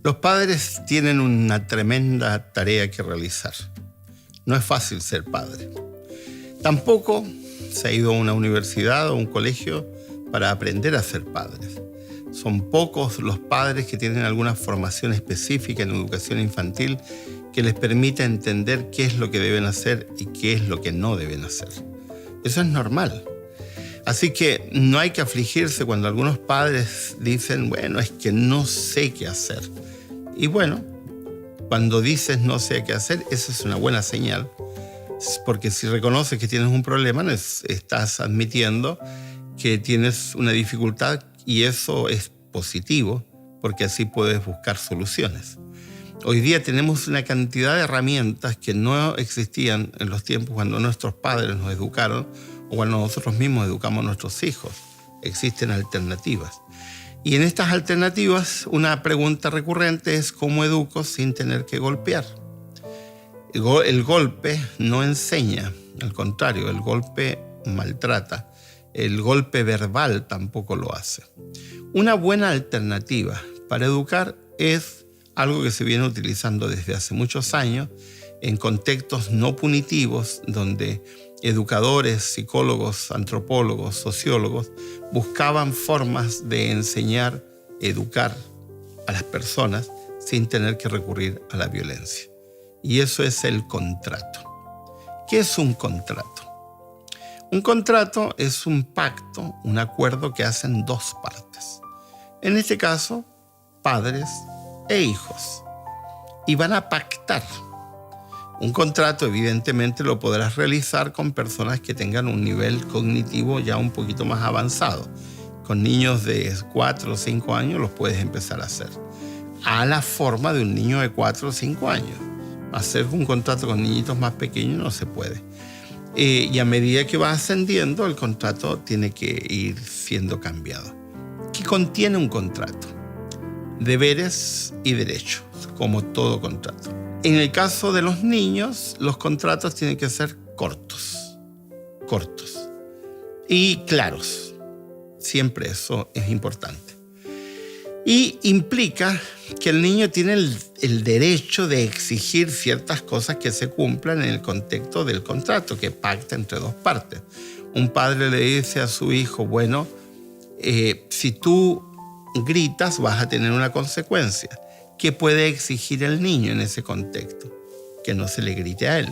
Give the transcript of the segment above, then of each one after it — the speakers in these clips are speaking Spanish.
Los padres tienen una tremenda tarea que realizar. No es fácil ser padre. Tampoco se ha ido a una universidad o un colegio para aprender a ser padres. Son pocos los padres que tienen alguna formación específica en educación infantil que les permita entender qué es lo que deben hacer y qué es lo que no deben hacer. Eso es normal. Así que no hay que afligirse cuando algunos padres dicen, bueno, es que no sé qué hacer. Y bueno, cuando dices no sé qué hacer, esa es una buena señal, porque si reconoces que tienes un problema, estás admitiendo que tienes una dificultad y eso es positivo, porque así puedes buscar soluciones. Hoy día tenemos una cantidad de herramientas que no existían en los tiempos cuando nuestros padres nos educaron o cuando nosotros mismos educamos a nuestros hijos. Existen alternativas. Y en estas alternativas, una pregunta recurrente es ¿cómo educo sin tener que golpear? El golpe no enseña, al contrario, el golpe maltrata. El golpe verbal tampoco lo hace. Una buena alternativa para educar es algo que se viene utilizando desde hace muchos años en contextos no punitivos, donde educadores, psicólogos, antropólogos, sociólogos buscaban formas de enseñar, educar a las personas sin tener que recurrir a la violencia. Y eso es el contrato. ¿Qué es un contrato? Un contrato es un pacto, un acuerdo que hacen dos partes. En este caso, padres e hijos. Y van a pactar. Un contrato, evidentemente, lo podrás realizar con personas que tengan un nivel cognitivo ya un poquito más avanzado. Con niños de 4 o 5 años los puedes empezar a hacer. A la forma de un niño de 4 o 5 años. Hacer un contrato con niñitos más pequeños no se puede. Y a medida que va ascendiendo, el contrato tiene que ir siendo cambiado. ¿Qué contiene un contrato? Deberes y derechos, como todo contrato. En el caso de los niños, los contratos tienen que ser cortos y claros. Siempre eso es importante. Y implica que el niño tiene el derecho de exigir ciertas cosas que se cumplan en el contexto del contrato, que pacta entre dos partes. Un padre le dice a su hijo, bueno, si tú gritas vas a tener una consecuencia. ¿Qué puede exigir el niño en ese contexto? Que no se le grite a él.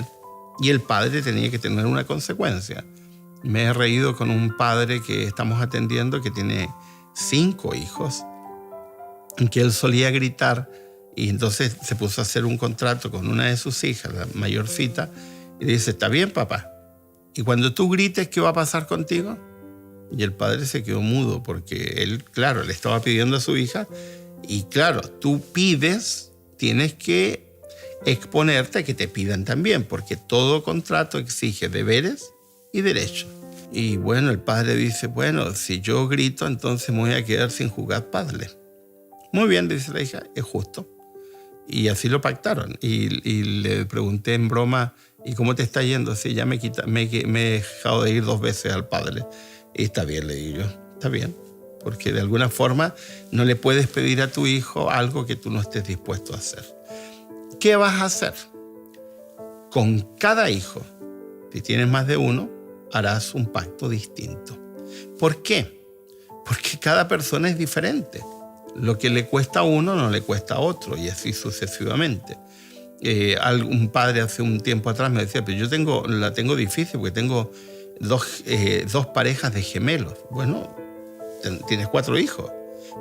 Y el padre tenía que tener una consecuencia. Me he reído con un padre que estamos atendiendo que tiene 5 hijos, en que él solía gritar y entonces se puso a hacer un contrato con una de sus hijas, la mayorcita, y le dice, está bien, papá. Y cuando tú grites, ¿qué va a pasar contigo? Y el padre se quedó mudo porque él, claro, le estaba pidiendo a su hija. Y claro, tú pides, tienes que exponerte a que te pidan también, porque todo contrato exige deberes y derechos. Y bueno, el padre dice, bueno, si yo grito, entonces me voy a quedar sin jugar paddle. Muy bien, dice la hija, es justo. Y así lo pactaron. Y le pregunté en broma, ¿y cómo te está yendo? Sí, ya me he dejado de ir 2 veces al paddle. Y está bien, le digo yo, está bien. Porque de alguna forma no le puedes pedir a tu hijo algo que tú no estés dispuesto a hacer. ¿Qué vas a hacer? Con cada hijo, si tienes más de uno, harás un pacto distinto. ¿Por qué? Porque cada persona es diferente. Lo que le cuesta a uno no le cuesta a otro y así sucesivamente. Un padre hace un tiempo atrás me decía, pero yo la tengo difícil porque tengo dos parejas de gemelos. Bueno, tienes 4 hijos,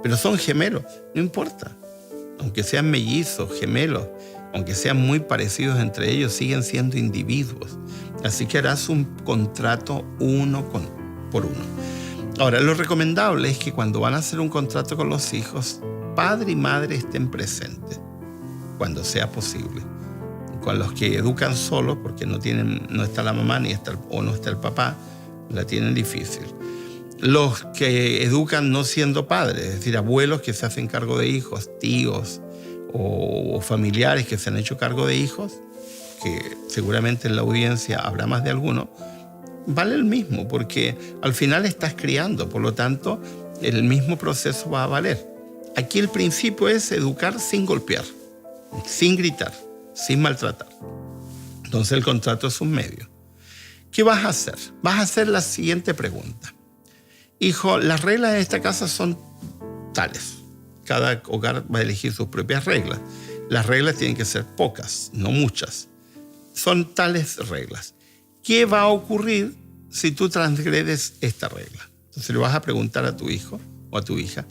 pero son gemelos, no importa. Aunque sean mellizos, gemelos, aunque sean muy parecidos entre ellos, siguen siendo individuos. Así que harás un contrato uno por uno. Ahora, lo recomendable es que cuando van a hacer un contrato con los hijos, padre y madre estén presentes, cuando sea posible. Con los que educan solos, porque no está la mamá o no está el papá, la tienen difícil. Los que educan no siendo padres, es decir, abuelos que se hacen cargo de hijos, tíos o familiares que se han hecho cargo de hijos, que seguramente en la audiencia habrá más de alguno, vale el mismo, porque al final estás criando, por lo tanto, el mismo proceso va a valer. Aquí el principio es educar sin golpear, sin gritar, sin maltratar. Entonces el contrato es un medio. ¿Qué vas a hacer? Vas a hacer la siguiente pregunta. Hijo, las reglas de esta casa son tales. Cada hogar va a elegir sus propias reglas. Las reglas tienen que ser pocas, no muchas. Son tales reglas. ¿Qué va a ocurrir si tú transgredes esta regla? Entonces le vas a preguntar a tu hijo o a tu hija.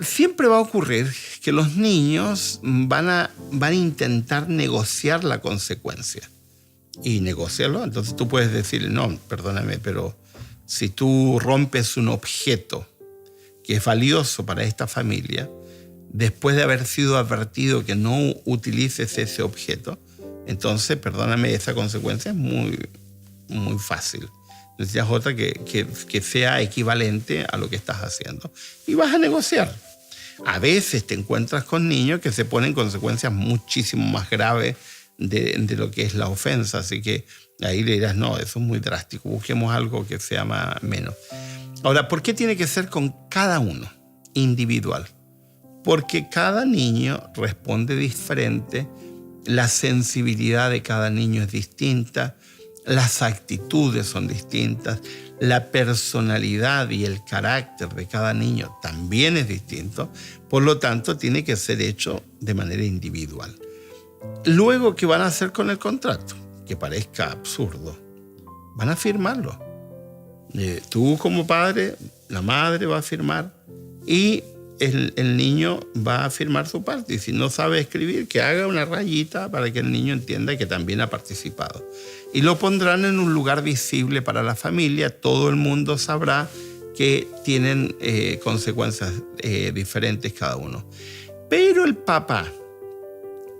Siempre va a ocurrir que los niños van a intentar negociar la consecuencia. Y negociarlo, entonces tú puedes decirle, no, perdóname, pero si tú rompes un objeto que es valioso para esta familia, después de haber sido advertido que no utilices ese objeto, entonces, perdóname, esa consecuencia es muy, muy fácil. Necesitas otra que sea equivalente a lo que estás haciendo. Y vas a negociar. A veces te encuentras con niños que se ponen consecuencias muchísimo más graves de lo que es la ofensa. Así que ahí le dirás, no, eso es muy drástico. Busquemos algo que sea menos. Ahora, ¿por qué tiene que ser con cada uno? Individual. Porque cada niño responde diferente. La sensibilidad de cada niño es distinta. Las actitudes son distintas, la personalidad y el carácter de cada niño también es distinto, por lo tanto tiene que ser hecho de manera individual. Luego, ¿qué van a hacer con el contrato? Que parezca absurdo. Van a firmarlo. Tú como padre, la madre va a firmar y el niño va a firmar su parte. Y si no sabe escribir, que haga una rayita para que el niño entienda que también ha participado. Y lo pondrán en un lugar visible para la familia. Todo el mundo sabrá que tienen consecuencias diferentes cada uno. Pero el papá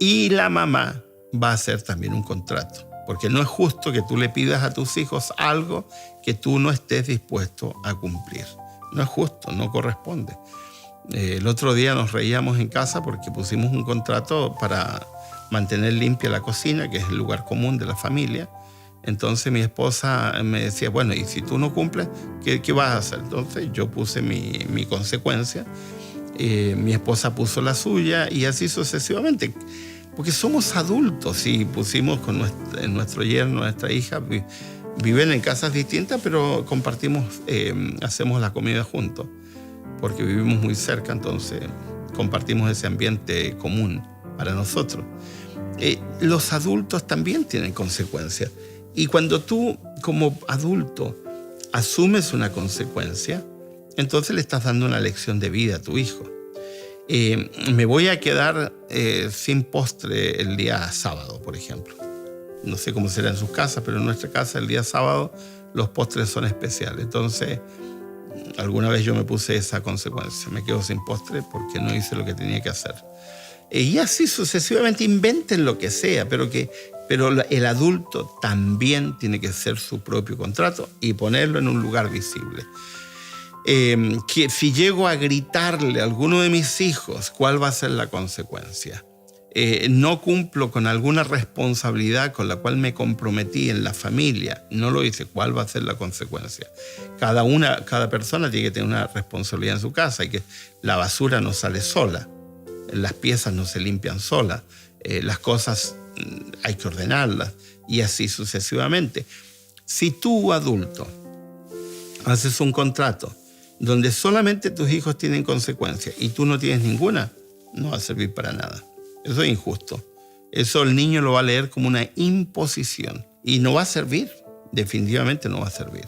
y la mamá va a hacer también un contrato. Porque no es justo que tú le pidas a tus hijos algo que tú no estés dispuesto a cumplir. No es justo, no corresponde. El otro día nos reíamos en casa porque pusimos un contrato para mantener limpia la cocina, que es el lugar común de la familia. Entonces mi esposa me decía, bueno, y si tú no cumples, ¿qué vas a hacer? Entonces yo puse mi consecuencia, mi esposa puso la suya y así sucesivamente. Porque somos adultos y pusimos con nuestro yerno, nuestra hija, viven en casas distintas, pero compartimos, hacemos la comida juntos. Porque vivimos muy cerca, entonces compartimos ese ambiente común para nosotros. Los adultos también tienen consecuencias. Y cuando tú, como adulto, asumes una consecuencia, entonces le estás dando una lección de vida a tu hijo. Me voy a quedar sin postre el día sábado, por ejemplo. No sé cómo será en sus casas, pero en nuestra casa el día sábado los postres son especiales. Entonces, alguna vez yo me puse esa consecuencia. Me quedo sin postre porque no hice lo que tenía que hacer. Y así sucesivamente, inventen lo que sea, pero el adulto también tiene que hacer su propio contrato y ponerlo en un lugar visible. Que si llego a gritarle a alguno de mis hijos, ¿cuál va a ser la consecuencia? No cumplo con alguna responsabilidad con la cual me comprometí en la familia, no lo hice, ¿cuál va a ser la consecuencia? Cada persona tiene que tener una responsabilidad en su casa y que la basura no sale sola, las piezas no se limpian solas, las cosas hay que ordenarlas y así sucesivamente. Si tú, adulto, haces un contrato donde solamente tus hijos tienen consecuencias y tú no tienes ninguna, no va a servir para nada. Eso es injusto. Eso el niño lo va a leer como una imposición y no va a servir. Definitivamente no va a servir.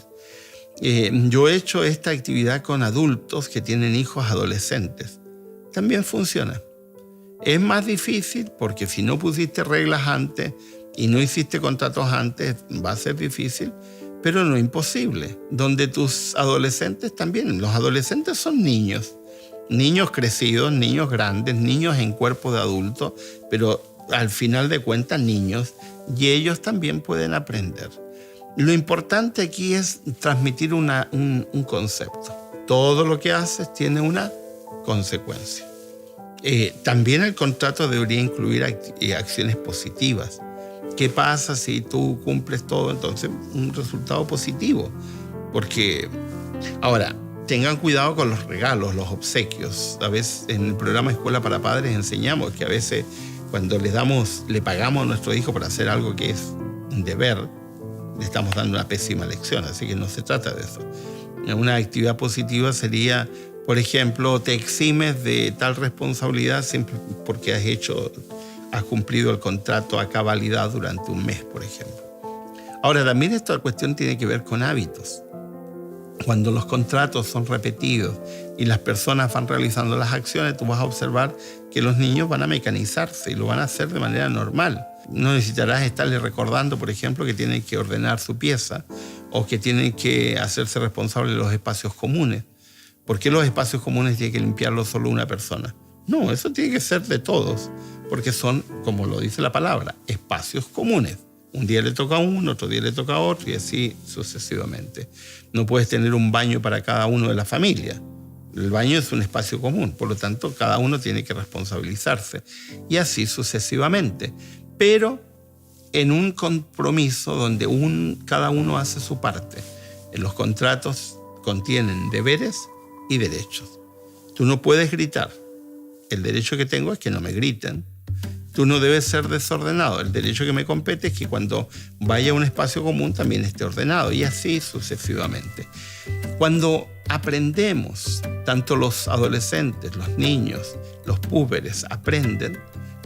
Yo he hecho esta actividad con adultos que tienen hijos adolescentes. También funciona. Es más difícil porque si no pusiste reglas antes y no hiciste contratos antes, va a ser difícil, pero no imposible. Donde tus adolescentes también. Los adolescentes son niños. Niños crecidos, niños grandes, niños en cuerpo de adulto, pero al final de cuentas niños, y ellos también pueden aprender. Lo importante aquí es transmitir un concepto. Todo lo que haces tiene una consecuencia. También el contrato debería incluir acciones positivas. ¿Qué pasa si tú cumples todo? Entonces, un resultado positivo. Porque, ahora, tengan cuidado con los regalos, los obsequios. A veces en el programa Escuela para Padres enseñamos que a veces cuando le pagamos a nuestro hijo para hacer algo que es un deber, le estamos dando una pésima lección, así que no se trata de eso. Una actividad positiva sería, por ejemplo, te eximes de tal responsabilidad siempre porque has cumplido el contrato a cabalidad durante un mes, por ejemplo. Ahora, también esta cuestión tiene que ver con hábitos. Cuando los contratos son repetidos y las personas van realizando las acciones, tú vas a observar que los niños van a mecanizarse y lo van a hacer de manera normal. No necesitarás estarles recordando, por ejemplo, que tienen que ordenar su pieza o que tienen que hacerse responsables de los espacios comunes. ¿Por qué los espacios comunes tiene que limpiarlos solo una persona? No, eso tiene que ser de todos, porque son, como lo dice la palabra, espacios comunes. Un día le toca a uno, otro día le toca a otro y así sucesivamente. No puedes tener un baño para cada uno de la familia. El baño es un espacio común, por lo tanto, cada uno tiene que responsabilizarse y así sucesivamente. Pero en un compromiso donde cada uno hace su parte. Los contratos contienen deberes y derechos. Tú no puedes gritar. El derecho que tengo es que no me griten. Tú no debes ser desordenado. El derecho que me compete es que cuando vaya a un espacio común también esté ordenado y así sucesivamente. Cuando aprendemos, tanto los adolescentes, los niños, los púberes aprenden,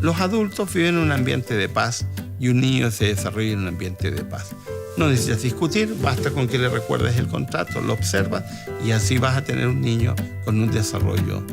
los adultos viven en un ambiente de paz y un niño se desarrolla en un ambiente de paz. No necesitas discutir, basta con que le recuerdes el contrato, lo observas y así vas a tener un niño con un desarrollo